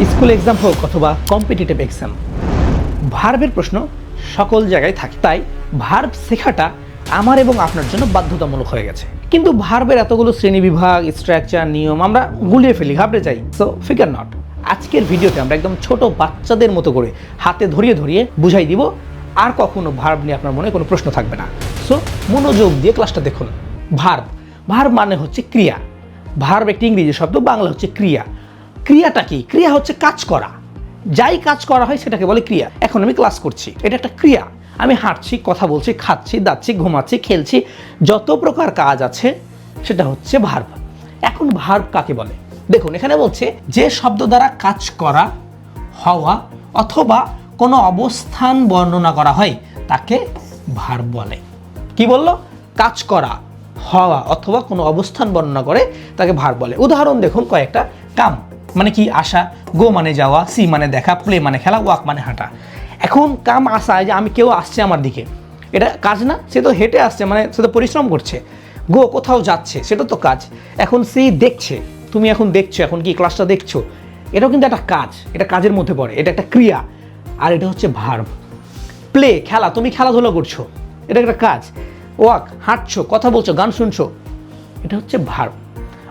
School exam হোক অথবা competitive exam, ভার্বের প্রশ্ন সকল জায়গায় থাকে। তাই ভার্ব শেখাটা আমার এবং আপনার জন্য বাধ্যতামূলক হয়ে গেছে। কিন্তু ভার্বের এতগুলো শ্রেণীবিভাগ, স্ট্রাকচার, নিয়ম আমরা গুলিয়ে ফেলি, ঘাবড়ে যাই। সো ফিগার নট, আজকের ভিডিওতে আমরা একদম ছোট বাচ্চাদের মতো করে হাতে ধরিয়ে ধরিয়ে বুঝাই দিব, আর কখনো ভার্ব নিয়ে আপনার মনে কোনো প্রশ্ন থাকবে না। সো মনোযোগ দিয়ে ক্লাসটা দেখুন। ভার্ব, ভার্ব মানে হচ্ছে ক্রিয়া। ভার্ব একটি ইংরেজি শব্দ, বাংলা হচ্ছে ক্রিয়া। ক্রিয়াটা কি? ক্রিয়া হচ্ছে কাজ করা। যাই কাজ করা হয় সেটাকে বলে ক্রিয়া। এখন আমি ক্লাস করছি, এটা একটা ক্রিয়া। আমি হাঁটছি, কথা বলছি, খাচ্ছি, দাচ্ছি, ঘুমাচ্ছি, খেলছি, যত প্রকার কাজ আছে সেটা হচ্ছে ভার্ব। এখন ভার্ব কাকে বলে? দেখুন এখানে বলছে যে শব্দ দ্বারা কাজ করা, হওয়া অথবা কোনো অবস্থান বর্ণনা করা হয় তাকে ভার্ব বলে। কি বললো? কাজ করা, হওয়া অথবা কোনো অবস্থান বর্ণনা করে তাকে ভার্ব বলে। উদাহরণ দেখুন কয়েকটা। কাম মানে কি? আসা। গো মানে যাওয়া। সি মানে দেখা। প্লে মানে খেলা। ওয়াক মানে হাঁটা। এখন কাম আসা, যে আমি কেউ আসছে আমার দিকে, এটা কাজ না? সে তো হেঁটে আসছে, মানে সে তো পরিশ্রম করছে। গো কোথাও যাচ্ছে, সেটা তো কাজ। এখন সি দেখছে, তুমি এখন দেখছো, এখন কি ক্লাসটা দেখছো, এটাও কিন্তু একটা কাজ, এটা কাজের মধ্যে পড়ে, এটা একটা ক্রিয়া, আর এটা হচ্ছে ভার্ব। প্লে খেলা, তুমি খেলাধুলা করছো, এটা একটা কাজ। ওয়াক হাঁটছো, কথা বলছো, গান শুনছো, এটা হচ্ছে ভার্ব।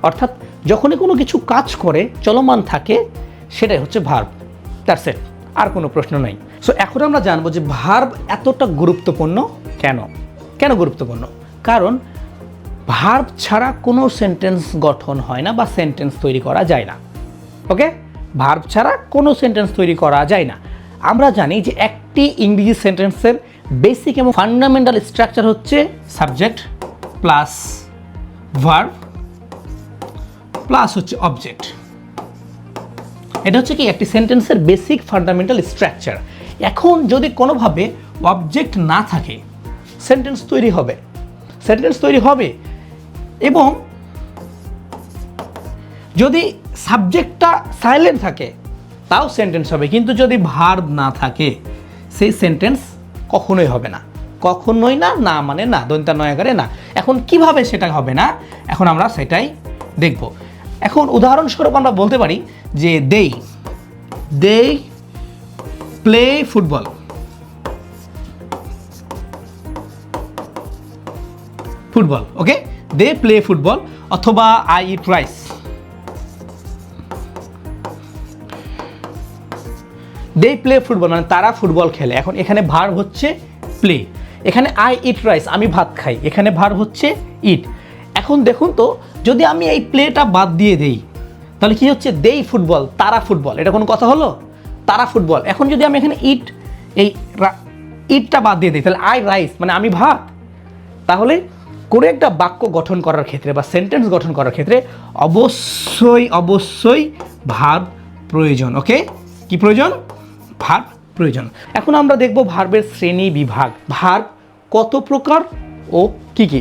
অর্থাৎ যখনই কোনো কিছু কাজ করে, চলমান থাকে, সেটাই হচ্ছে ভার্ব। দ্যাটস ইট, আর কোনো প্রশ্ন নাই। সো এখন আমরা জানবো যে ভার্ব এতটা গুরুত্বপূর্ণ কেন। কেন গুরুত্বপূর্ণ? কারণ ভার্ব ছাড়া কোনো সেন্টেন্স গঠন হয় না বা সেন্টেন্স তৈরি করা যায় না। ওকে, ভার্ব ছাড়া কোনো সেন্টেন্স তৈরি করা যায় না। আমরা জানি যে একটি ইংরেজি সেন্টেন্সের বেসিক এবং ফান্ডামেন্টাল স্ট্রাকচার হচ্ছে সাবজেক্ট প্লাস ভার্ব প্লাস হচ্ছে অবজেক্ট। এটা হচ্ছে কি একটি সেন্টেন্সের বেসিক ফান্ডামেন্টাল স্ট্রাকচার। এখন যদি কোনোভাবে অবজেক্ট না থাকে, সেন্টেন্স তৈরি হবে। সেন্টেন্স তৈরি হবে এবং যদি সাবজেক্টটা সাইলেন্ট থাকে তাও সেন্টেন্স হবে। কিন্তু যদি ভার্ব না থাকে, সেই সেন্টেন্স কখনোই হবে না। কখনোই না, না মানে না, দন্ত্য নয়াকারে না। এখন কিভাবে সেটা হবে না, এখন আমরা সেটাই দেখব। এখন উদাহরণস্বরূপ আমরা বলতে পারি যে they play football. Football, okay, they play football. অথবা I eat rice. They play football মানে তারা ফুটবল খেলে। এখন এখানে ভার্ব হচ্ছে প্লে। এখানে আই ইট রাইস, আমি ভাত খাই, এখানে ভার্ব হচ্ছে ইট। এখন দেখুন তো, যদি আমি এই প্লেটা বাদ দিয়ে দেই তাহলে কি হচ্ছে? দেই ফুটবল, তারা ফুটবল। এটা কোনো কথা হলো? তারা ফুটবল। এখন যদি আমি এখানে ইটটা বাদ দিয়ে দিই তাহলে আই রাইস মানে আমি ভাত। তাহলে কোনো একটা বাক্য গঠন করার ক্ষেত্রে বা সেন্টেন্স গঠন করার ক্ষেত্রে অবশ্যই ভার্ব প্রয়োজন। ওকে, কি প্রয়োজন? ভার্ব প্রয়োজন। এখন আমরা দেখব ভার্বের শ্রেণী বিভাগ। ভার্ব কত প্রকার ও কি কি?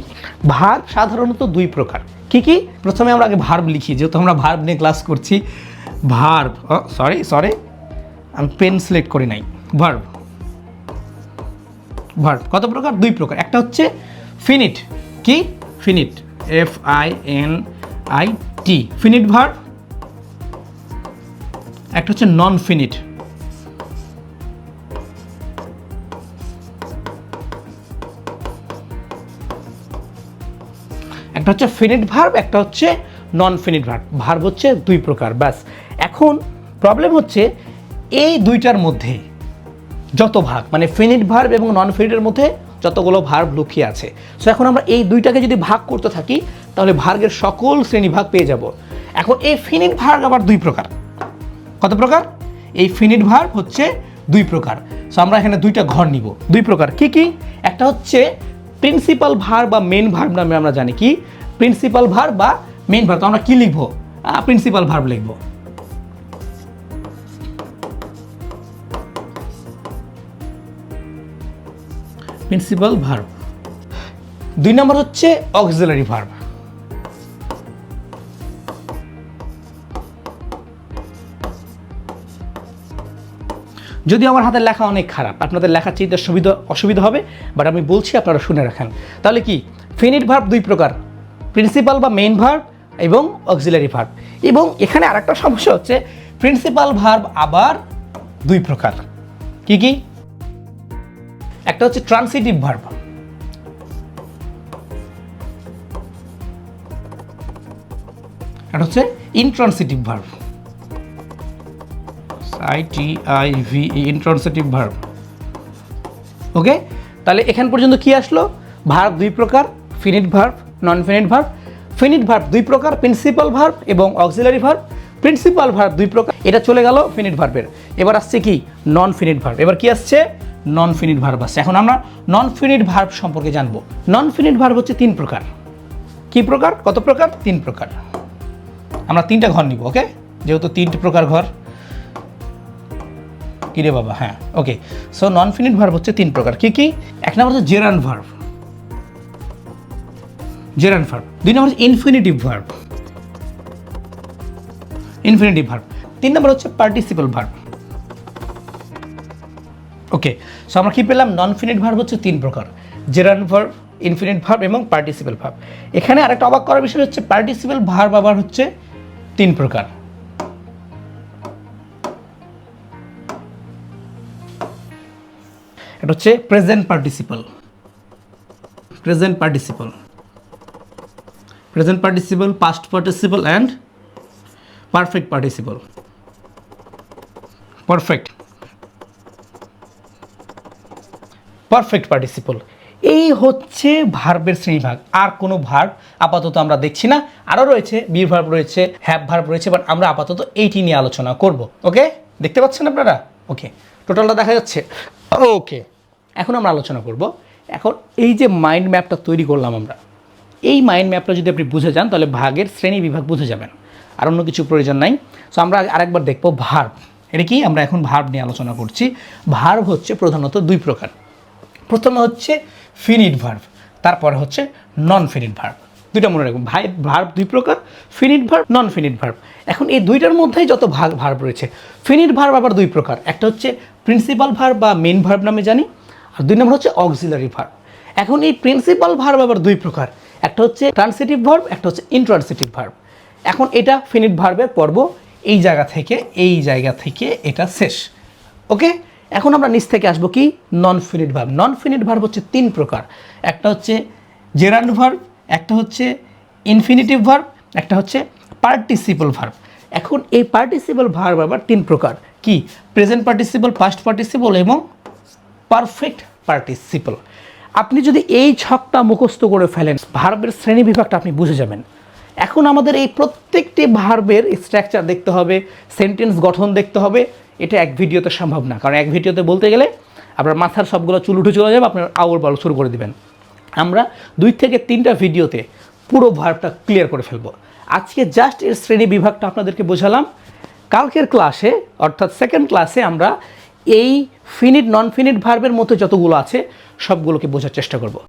ভার্ব সাধারণত দুই প্রকার। কি কি? প্রথমে আমরা আগে ভার্ব লিখি, যেহেতু আমরা ভার্ব নিয়ে ক্লাস করছি। ভার্ব, সরি আমি পেন সিলেক্ট করি নাই। ভার্ব কত প্রকার? দুই প্রকার। একটা হচ্ছে ফিনিট। কি? ফিনিট, FINIT, ফিনিট ভার্ব। একটা হচ্ছে নন ফিনিট। একটা হচ্ছে ফিনিট ভার্ব, একটা হচ্ছে নন ফিনিট ভার্ব। ভার্ব হচ্ছে দুই প্রকার, ব্যাস। এখন প্রবলেম হচ্ছে এই দুইটার মধ্যে যত ভাগ, মানে ফিনিট ভার্ব এবং নন ফিনিটের মধ্যে যতগুলো ভার্ব লুকিয়ে আছে। সো এখন আমরা এই দুইটাকে যদি ভাগ করতে থাকি তাহলে ভার্বের সকল শ্রেণীভাগ পেয়ে যাব। এখন এই ফিনিট ভার্ব আবার দুই প্রকার। কত প্রকার? এই ফিনিট ভার্ব হচ্ছে দুই প্রকার। সো আমরা এখানে দুইটা ঘর নিব। দুই প্রকার কি কি? একটা হচ্ছে প্রিন্সিপাল ভার্ব বা মেন ভার্ব নামে আমরা জানি। কি? প্রিন্সিপাল ভার্ব বা মেন ভার্ব। তো আমরা কি লিখবো? প্রিন্সিপাল ভার্ব লিখবো। Principal verb. দুই নম্বর হচ্ছে অক্সিলারি ভার্ব। যদি আমার হাতের লেখা অনেক খারাপ, আপনাদের লেখা চিন্তার অসুবিধা হবে, বাট আমি বলছি আপনারা শুনে রাখেন। তাহলে কি? ফিনিট ভার্ব দুই প্রকার, প্রিন্সিপাল বা মেইন ভার্ব এবং অক্সিলারি ভার্ব। এবং এখানে আরেকটা সমস্যা হচ্ছে, প্রিন্সিপাল ভার্ব আবার দুই প্রকার। কি কি? একটা হচ্ছে ট্রান্সিটিভ ভার্ব, এটা হচ্ছে intransitive verb, ITIVE, intransitive verb. Okay, তাহলে এখান পর্যন্ত কি আসলো? ভার্ব দুই প্রকার, finite verb, non finite verb. Finite verb দুই প্রকার, প্রিন্সিপাল ভার্ব এবং অক্সিলারি ভার্ব। প্রিন্সিপাল ভার্ব দুই প্রকার, এটা চলে গেল ফিনিট ভার্বের। এবার আসছে কি? নন ফিনিট ভার্ব। এবার কি আসছে? নন ফিনিট ভার্ব আসছে। এখন আমরা নন ফিনিট ভার্ব সম্পর্কে জানবো। নন ফিনিট ভার্ব হচ্ছে তিন প্রকার। কি প্রকার? কত প্রকার? তিন প্রকার। আমরা তিনটা ঘর নিব। ওকে, যেহেতু তিনটি প্রকার ঘর। কি রে বাবা? হ্যাঁ, ওকে। সো নন ফিনিট ভার্ব হচ্ছে তিন প্রকার। কি কি? এক নম্বর হচ্ছে জেরান্ড ভার্ব, জেরান্ড ভার্ব। দুই নম্বর হচ্ছে ইনফিনিটিভ ভার্ব, ইনফিনিটিভ ভার্ব। তিন নম্বর হচ্ছে পার্টিসিপল ভার্ব। ওকে, সো আমরা কি পেলাম? নন ফিনিট ভার্ব হচ্ছে তিন প্রকার, জেরান্ড ভার্ব, ইনফিনিট ভার্ব এবং পার্টিসিপল ভার্ব। এখানে আরেকটা অবাক করার বিষয় হচ্ছে পার্টিসিপল ভার্ব আবার হচ্ছে তিন প্রকার। এটা হচ্ছে present participle, present participle, present participle, past participle and perfect participle. Perfect, perfect participle. এই হচ্ছে ভার্বের শ্রেণীভাগ। আর কোনো ভার্ব আপাতত আমরা দেখছি না। আরও রয়েছে, বি ভার্ব রয়েছে, হ্যাভ ভার্ব রয়েছে, বাট আমরা আপাতত এইটি নিয়ে আলোচনা করব। ওকে, দেখতে পাচ্ছেন আপনারা? ওকে, টোটালটা দেখা যাচ্ছে? ওকে, এখন আমরা আলোচনা করব। এখন এই যে মাইন্ড ম্যাপটা তৈরি করলাম আমরা, এই মাইন্ড ম্যাপটা যদি আপনি বুঝে যান তাহলে ভাগের শ্রেণী বিভাগ বুঝে যাবেন, আর অন্য কিছু প্রয়োজন নাই। সো আমরা আরেকবার দেখব ভার্ব। এটা কি? আমরা এখন ভার্ব নিয়ে আলোচনা করছি। ভার্ব হচ্ছে প্রধানত দুই প্রকার। প্রথমে হচ্ছে ফিনিট ভার্ব, তারপরে হচ্ছে নন ফিনিট ভার্ব। দুইটা মনে রাখবেন, ভার্ব দুই প্রকার, finite verb, non finite verb. এখন এই দুইটার মধ্যেই যত ভার্ব রয়েছে। ফিনিট ভার্ব আবার দুই প্রকার, একটা হচ্ছে প্রিন্সিপাল ভার্ব বা মেইন ভার্ব নামে জানি, আর দুই নম্বর হচ্ছে অক্সিলারি ভার্ব। এখন এই প্রিন্সিপাল ভার্ব আবার দুই প্রকার, একটা হচ্ছে ট্রান্সিটিভ ভার্ব, একটা হচ্ছে ইনট্রান্সিটিভ ভার্ব। এখন এটা ফিনিট ভার্বের পর্ব, এই জায়গা থেকে এটা শেষ। ওকে, এখন আমরা নিচ থেকে আসবো কি? নন finite verb. Non finite verb হচ্ছে তিন প্রকার, একটা হচ্ছে জেরান্ড ভার্ব, একটা হচ্ছে ইনফিনিটিভ ভার্ব, একটা হচ্ছে পার্টিসিপল ভার্ব। এখন এই পার্টিসিপল ভার্ব আবার তিন প্রকার। কি? প্রেজেন্ট পার্টিসিপল, পাস্ট পার্টিসিপল এবং পারফেক্ট পার্টিসিপল। আপনি যদি এই ছকটা মুখস্থ করে ফেলেন, ভার্বের শ্রেণী বিভাগটা আপনি বুঝে যাবেন। এখন আমাদের এই প্রত্যেকটি ভার্বের স্ট্রাকচার দেখতে হবে, সেন্টেন্স গঠন দেখতে হবে। এটা এক ভিডিওতে সম্ভব না, কারণ এক ভিডিওতে বলতে গেলে আপনার মাথার সবগুলো চুল উঠে চলে যাবে, আপনার আউল বাউল শুরু করে দিবেন। আমরা 2 থেকে 3টা ভিডিওতে পুরো ভার্বটা ক্লিয়ার করে ফেলবো। আজকে জাস্ট এর শ্রেণী বিভাগটা আপনাদেরকে বোঝালাম। কালকের ক্লাসে অর্থাৎ সেকেন্ড ক্লাসে আমরা এই ফিনিট নন ফিনিট ভার্বের মতো যতগুলো আছে সবগুলোকে বোঝার চেষ্টা করব।